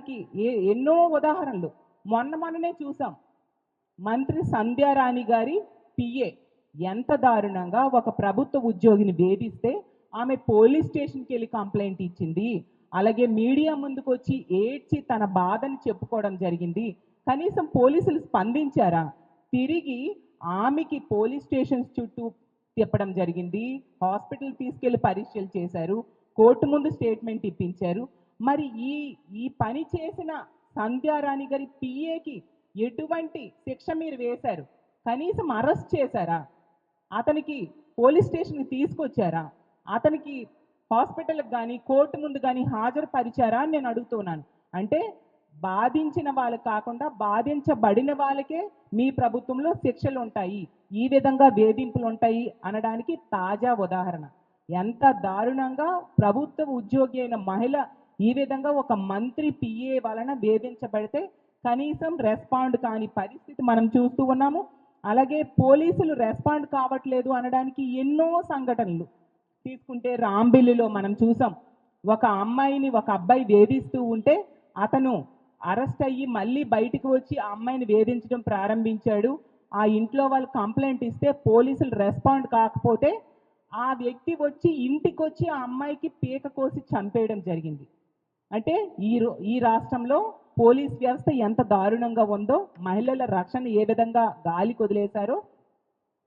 అనడానికి ఎన్నో ఉదాహరణలు మొన్ననే చూసాం. మంత్రి సంధ్యారాణి గారి పిఏ ఎంత దారుణంగా ఒక ప్రభుత్వ ఉద్యోగిని వేధిస్తే ఆమె పోలీస్ స్టేషన్కి వెళ్ళి కంప్లైంట్ ఇచ్చింది. అలాగే మీడియా ముందుకు వచ్చి ఏడ్చి తన బాధని చెప్పుకోవడం జరిగింది. కనీసం పోలీసులు స్పందించారా? తిరిగి ఆమెకి పోలీస్ స్టేషన్స్ చుట్టూ తిప్పడం జరిగింది. హాస్పిటల్ తీసుకెళ్లి పరీక్షలు చేశారు. కోర్టు ముందు స్టేట్మెంట్ ఇప్పించారు. మరి ఈ పని చేసిన సంధ్యారాణి గారి పిఏకి ఎటువంటి శిక్ష మీరు వేశారు? కనీసం అరెస్ట్ చేశారా? అతనికి పోలీస్ స్టేషన్కి తీసుకొచ్చారా? అతనికి హాస్పిటల్కి కానీ కోర్టు ముందు కానీ హాజరుపరిచారా అని నేను అడుగుతున్నాను. అంటే బాధించిన వాళ్ళు కాకుండా బాధించబడిన వాళ్ళకే మీ ప్రభుత్వంలో శిక్షలు ఉంటాయి, ఈ విధంగా వేధింపులు ఉంటాయి అనడానికి తాజా ఉదాహరణ. ఎంత దారుణంగా ప్రభుత్వ ఉద్యోగి అయిన మహిళ ఈ విధంగా ఒక మంత్రి పిఏ వలన వేధించబడితే కనీసం రెస్పాండ్ కాని పరిస్థితి మనం చూస్తూ ఉన్నాము. అలాగే పోలీసులు రెస్పాండ్ కావట్లేదు అనడానికి ఎన్నో సంఘటనలు తీసుకుంటే రాంబిల్లిలో మనం చూసాం. ఒక అమ్మాయిని ఒక అబ్బాయి వేధిస్తూ ఉంటే అతను అరెస్ట్ అయ్యి మళ్ళీ బయటికి వచ్చి ఆ అమ్మాయిని వేధించడం ప్రారంభించాడు. ఆ ఇంట్లో వాళ్ళు కంప్లైంట్ ఇస్తే పోలీసులు రెస్పాండ్ కాకపోతే ఆ వ్యక్తి వచ్చి ఇంటికి వచ్చి ఆ అమ్మాయికి పీక కోసి చంపేయడం జరిగింది. అంటే ఈ రాష్ట్రంలో పోలీస్ వ్యవస్థ ఎంత దారుణంగా ఉందో, మహిళల రక్షణ ఏ విధంగా గాలికి వదిలేశారో